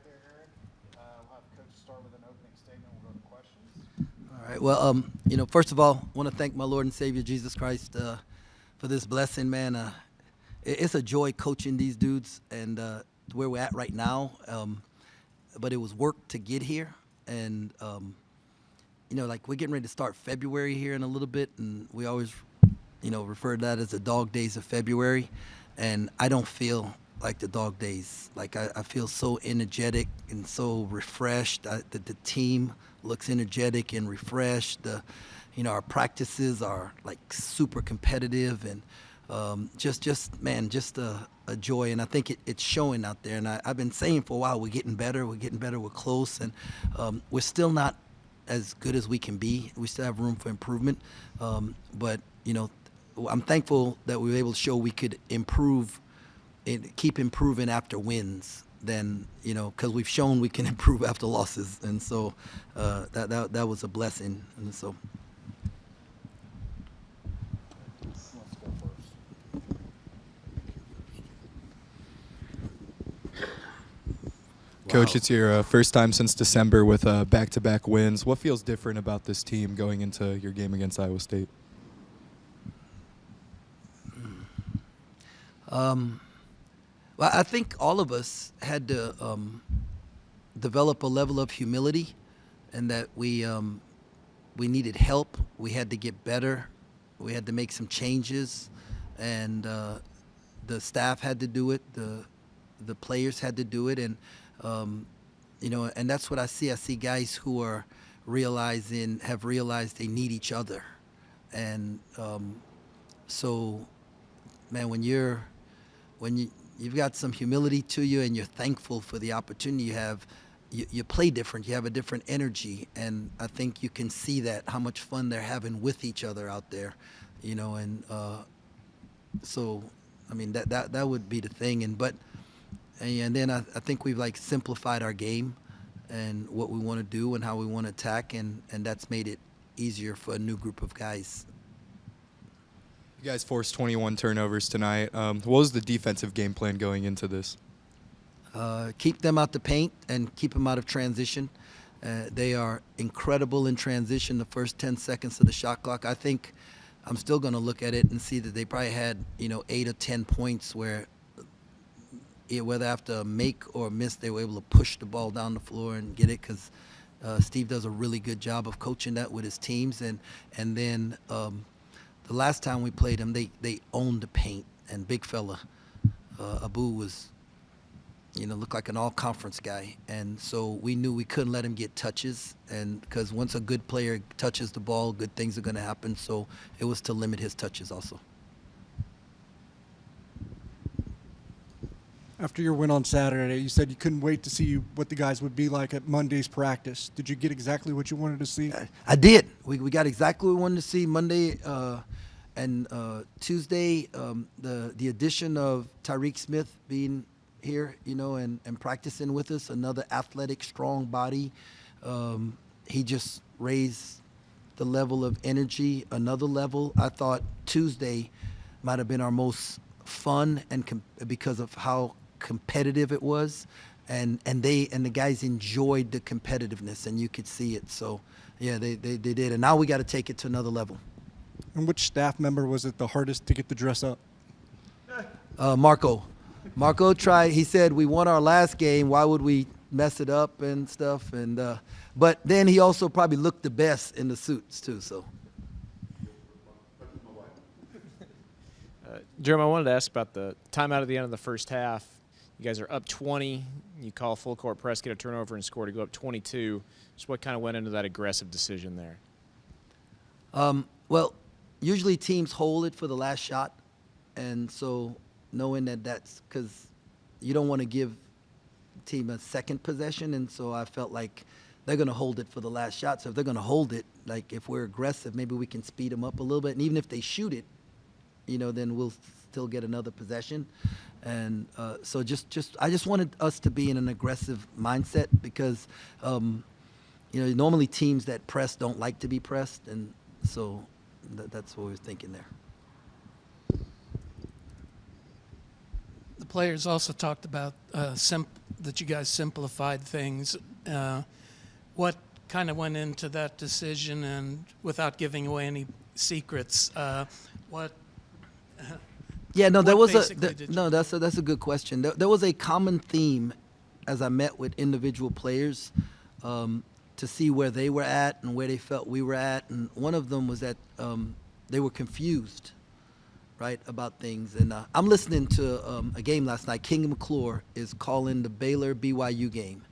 there, Eric. We'll have Coach start with an opening statement. We'll go to questions. All right. Well, first of all, I want to thank my Lord and Savior Jesus Christ for this blessing, man. It's a joy coaching these dudes and where we're at right now. But it was work to get here, and like we're getting ready to start February here in a little bit, and we always, refer to that as the dog days of February, and I don't feel like the dog days. Like I feel so energetic and so refreshed. The team looks energetic and refreshed. Our practices are like super competitive and just a joy. And I think it's showing out there. And I've been saying for a while, we're getting better. We're close, and we're still not as good as we can be. We still have room for improvement. But I'm thankful that we were able to show we could improve and keep improving after wins. Then because we've shown we can improve after losses, and so that was a blessing. And so. Let's go first. Coach, it's your first time since December with back-to-back wins. What feels different about this team going into your game against Iowa State? Well, I think all of us had to develop a level of humility, and that we needed help. We had to get better. We had to make some changes, and the staff had to do it. The players had to do it, and and that's what I see. I see guys who have realized they need each other, and so, man, when you've got some humility to you and you're thankful for the opportunity you have, you play different. You have a different energy, and I think you can see that how much fun they're having with each other out there, and so I mean that would be the thing. And then I think we've like simplified our game and what we want to do and how we want to attack, and that's made it easier for a new group of guys. You guys forced 21 turnovers tonight. What was the defensive game plan going into this? Keep them out the paint and keep them out of transition. They are incredible in transition the first 10 seconds of the shot clock. I think I'm still going to look at it and see that they probably had 8 or 10 points where whether after a make or miss, they were able to push the ball down the floor and get it, because Steve does a really good job of coaching that with his teams. And then the last time we played them, they owned the paint, and big fella Abu was looked like an all-conference guy, and so we knew we couldn't let him get touches, and because once a good player touches the ball, good things are going to happen. So it was to limit his touches also. After your win on Saturday, you said you couldn't wait to see what the guys would be like at Monday's practice. Did you get exactly what you wanted to see? I did. We got exactly what we wanted to see Monday and Tuesday. The addition of Tyreek Smith being here, and practicing with us, another athletic, strong body. He just raised the level of energy another level. I thought Tuesday might have been our most fun, and because of how competitive it was, and the guys enjoyed the competitiveness, and you could see it. So yeah, they did, and now we got to take it to another level. And which staff member was it the hardest to get to dress up? Marco tried. He said, we won our last game, why would we mess it up and stuff, and but then he also probably looked the best in the suits too. So Jerome, I wanted to ask about the timeout at the end of the first half. You guys are up 20. You call full court press, get a turnover, and score to go up 22. Just what kind of went into that aggressive decision there? Well, usually teams hold it for the last shot, and so knowing that's because you don't want to give the team a second possession, and so I felt like they're going to hold it for the last shot. So if they're going to hold it, like if we're aggressive, maybe we can speed them up a little bit, and even if they shoot it, then we'll still get another possession. And so I just wanted us to be in an aggressive mindset, because normally teams that press don't like to be pressed, and so that's what we were thinking there. The players also talked about that you guys simplified things. What kind of went into that decision, and without giving away any secrets, what? Yeah, no, there What was basically did you no. do? That's a good question. There was a common theme as I met with individual players to see where they were at and where they felt we were at, and one of them was that they were confused, right, about things. And I'm listening to a game last night. King McClure is calling the Baylor BYU game,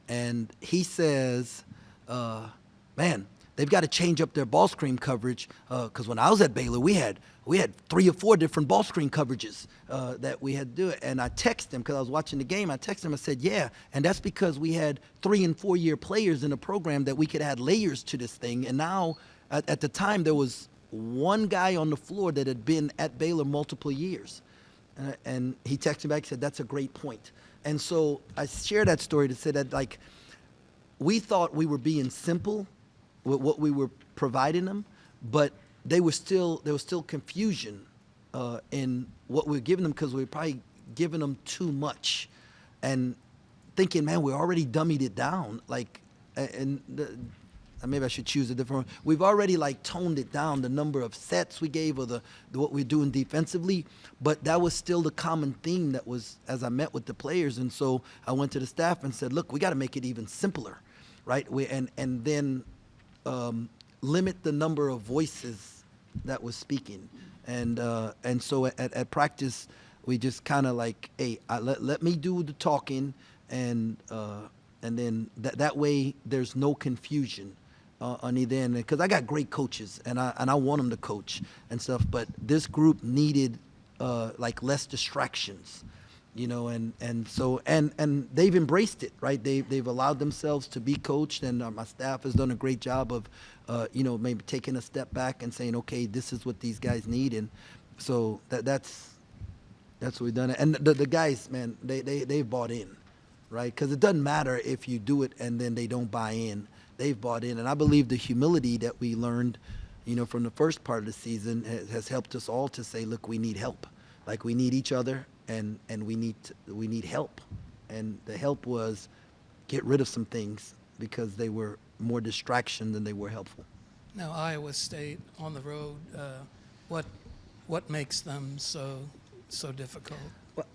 and he says, "Man, they've got to change up their ball screen coverage because when I was at Baylor, we had 3 or 4 different ball screen coverages that we had to do it." And I texted him because I was watching the game. I texted him. I said, "Yeah, and that's because we had 3 and 4 year players in the program that we could add layers to this thing. And now, at the time, there was one guy on the floor that had been at Baylor multiple years." And he texted me back and said, "That's a great point." And so I share that story to say that, like, we thought we were being simple with what we were providing them, but there was still confusion in what we were giving them because we were probably giving them too much, and thinking, man, we already dummied it down. Like, maybe I should choose a different one. We've already like toned it down, the number of sets we gave or the what we're doing defensively, but that was still the common theme that was as I met with the players. And so I went to the staff and said, look, we got to make it even simpler, right? And then limit the number of voices that was speaking. And so at practice, we just kind of like, hey, let me do the talking, and then that way there's no confusion on either end. Because I got great coaches, and I want them to coach and stuff, but this group needed like less distractions. And so they've embraced it, right? They've allowed themselves to be coached, and my staff has done a great job of, maybe taking a step back and saying, okay, this is what these guys need, and so that's what we've done. And the guys, man, they've bought in, right? Because it doesn't matter if you do it and then they don't buy in. They've bought in, and I believe the humility that we learned, from the first part of the season has helped us all to say, look, we need help, like we need each other. And we need help, and the help was get rid of some things because they were more distraction than they were helpful. Now, Iowa State on the road, what makes them so difficult? Well,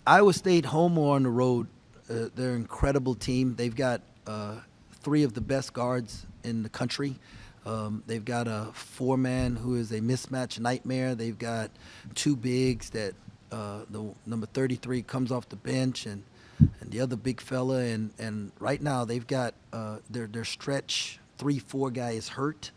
Iowa State, home or on the road, they're an incredible team. They've got 3 of the best guards in the country. They've got a 4-man who is a mismatch nightmare. They've got 2 bigs that. The number 33 comes off the bench, and the other big fella, and right now they've got their stretch 3-4 guy is hurt,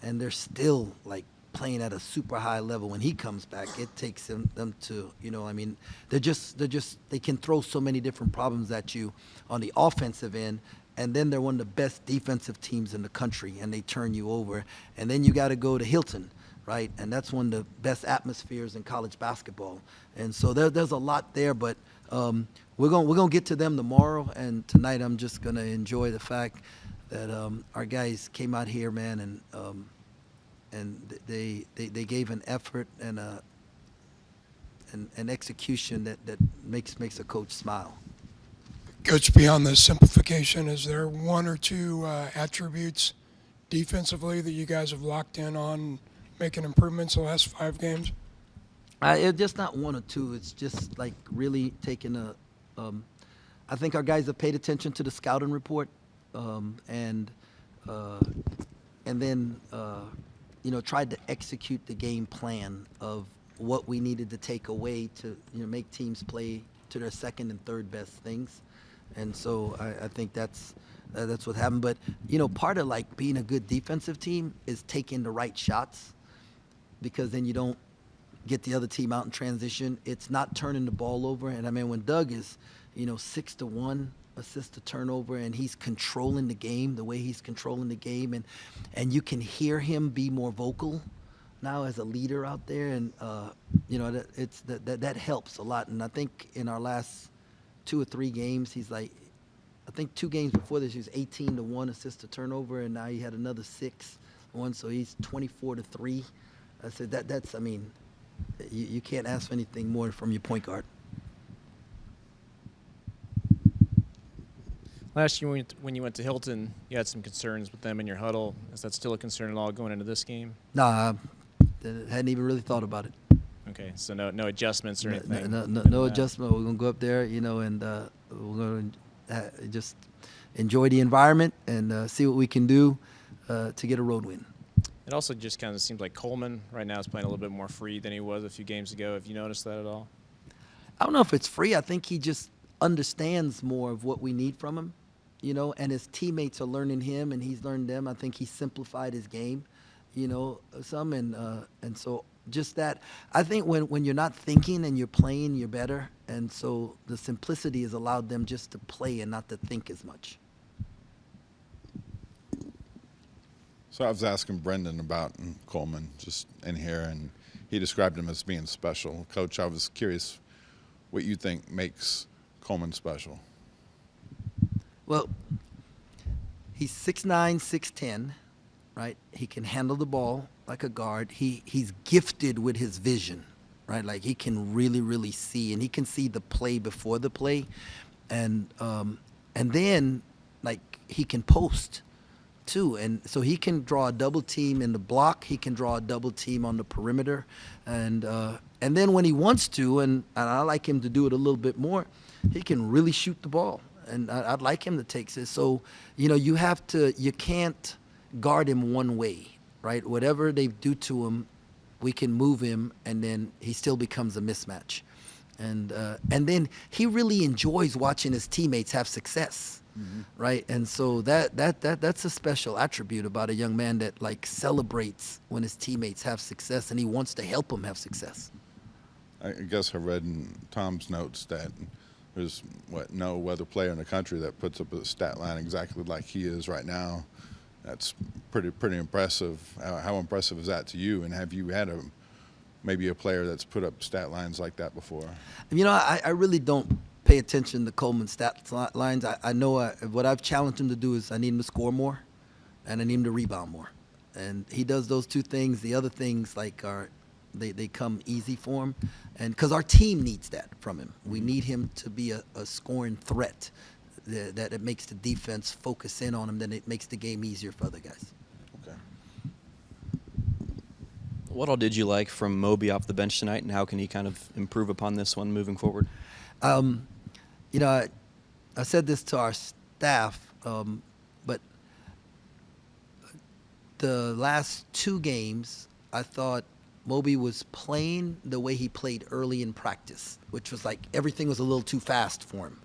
and they're still like playing at a super high level. When he comes back, it takes them to they can throw so many different problems at you on the offensive end, and then they're one of the best defensive teams in the country, and they turn you over, and then you got to go to Hilton. Right, and that's one of the best atmospheres in college basketball, and so there's a lot there. But we're gonna get to them tomorrow, and tonight I'm just gonna enjoy the fact that our guys came out here, man, and they gave an effort and an execution that makes a coach smile. Coach, beyond the simplification, is there 1 or 2 attributes defensively that you guys have locked in on? Making improvements the last 5 games? It's just not 1 or 2. It's just like really taking I think our guys have paid attention to the scouting report, and then tried to execute the game plan of what we needed to take away to make teams play to their second and third best things, and so I think that's what happened. But part of like being a good defensive team is taking the right shots, because then you don't get the other team out in transition. It's not turning the ball over. And I mean, when Doug is, 6 to 1 assist to turnover, and he's controlling the game the way he's controlling the game, and you can hear him be more vocal now as a leader out there, and that helps a lot. And I think in our last 2 or 3 games, he's like, I think 2 games before this, he was 18 to 1 assist to turnover, and now he had another 6-1, so he's 24 to 3. I said that's you can't ask for anything more from your point guard. Last year when you went to Hilton, you had some concerns with them in your huddle. Is that still a concern at all going into this game? Nah, I hadn't even really thought about it. Okay, so no adjustments or anything? No adjustment. We're gonna go up there, and we're gonna just enjoy the environment and see what we can do to get a road win. It also just kind of seems like Coleman right now is playing a little bit more free than he was a few games ago. Have you noticed that at all? I don't know if it's free. I think he just understands more of what we need from him, and his teammates are learning him and he's learned them. I think he simplified his game, some, and so just that. I think when you're not thinking and you're playing, you're better, and so the simplicity has allowed them just to play and not to think as much. So I was asking Brendan about Coleman just in here, and he described him as being special. Coach, I was curious what you think makes Coleman special. Well, he's 6'9", 6'10", right? He can handle the ball like a guard. He's gifted with his vision, right? Like he can really, really see, and he can see the play before the play, and then like he can post too, and so he can draw a double team in the block. He can draw a double team on the perimeter, and then when he wants to, and I like him to do it a little bit more, he can really shoot the ball, and I'd like him to take this. So you can't guard him one way, right? Whatever they do to him, we can move him, and then he still becomes a mismatch, and then he really enjoys watching his teammates have success. Mm-hmm. Right, and so that's a special attribute about a young man that like celebrates when his teammates have success, and he wants to help them have success. I guess I read in Tom's notes that there's no other player in the country that puts up a stat line exactly like he is right now. That's pretty impressive. How impressive is that to you? And have you had maybe a player that's put up stat lines like that before? I really don't pay attention to Coleman's stat lines. I know what I've challenged him to do is I need him to score more, and I need him to rebound more, and he does those two things. The other things they come easy for him, and because our team needs that from him. We need him to be a scoring threat that it makes the defense focus in on him. Then it makes the game easier for other guys. Okay. What all did you like from Moby off the bench tonight, and how can he kind of improve upon this one moving forward? I said this to our staff, but the last two games, I thought Moby was playing the way he played early in practice, which was like everything was a little too fast for him.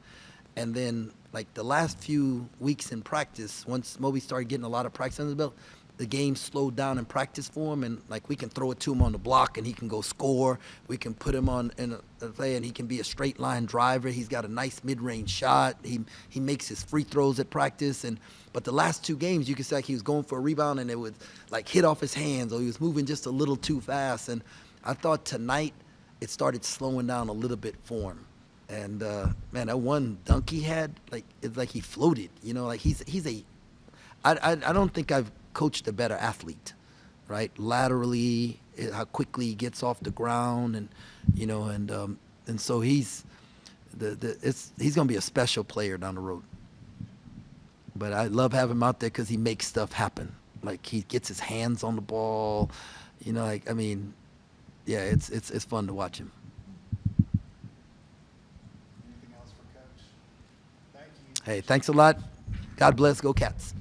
And then, like the last few weeks in practice, once Moby started getting a lot of practice under the belt, the game slowed down in practice for him, and like we can throw it to him on the block and he can go score. We can put him on in a play and he can be a straight line driver. He's got a nice mid-range shot. He makes his free throws at practice, but the last two games you could say like he was going for a rebound and it would like hit off his hands, or he was moving just a little too fast. And I thought tonight it started slowing down a little bit for him. And man, that one dunk he had, like it's like he floated. Like I don't think I've coached a better athlete, right? Laterally, how quickly he gets off the ground, and so he's gonna be a special player down the road. But I love having him out there because he makes stuff happen. Like he gets his hands on the ball, yeah, it's fun to watch him. Anything else for Coach? Thank you. Hey, thanks a lot. God bless. Go Cats.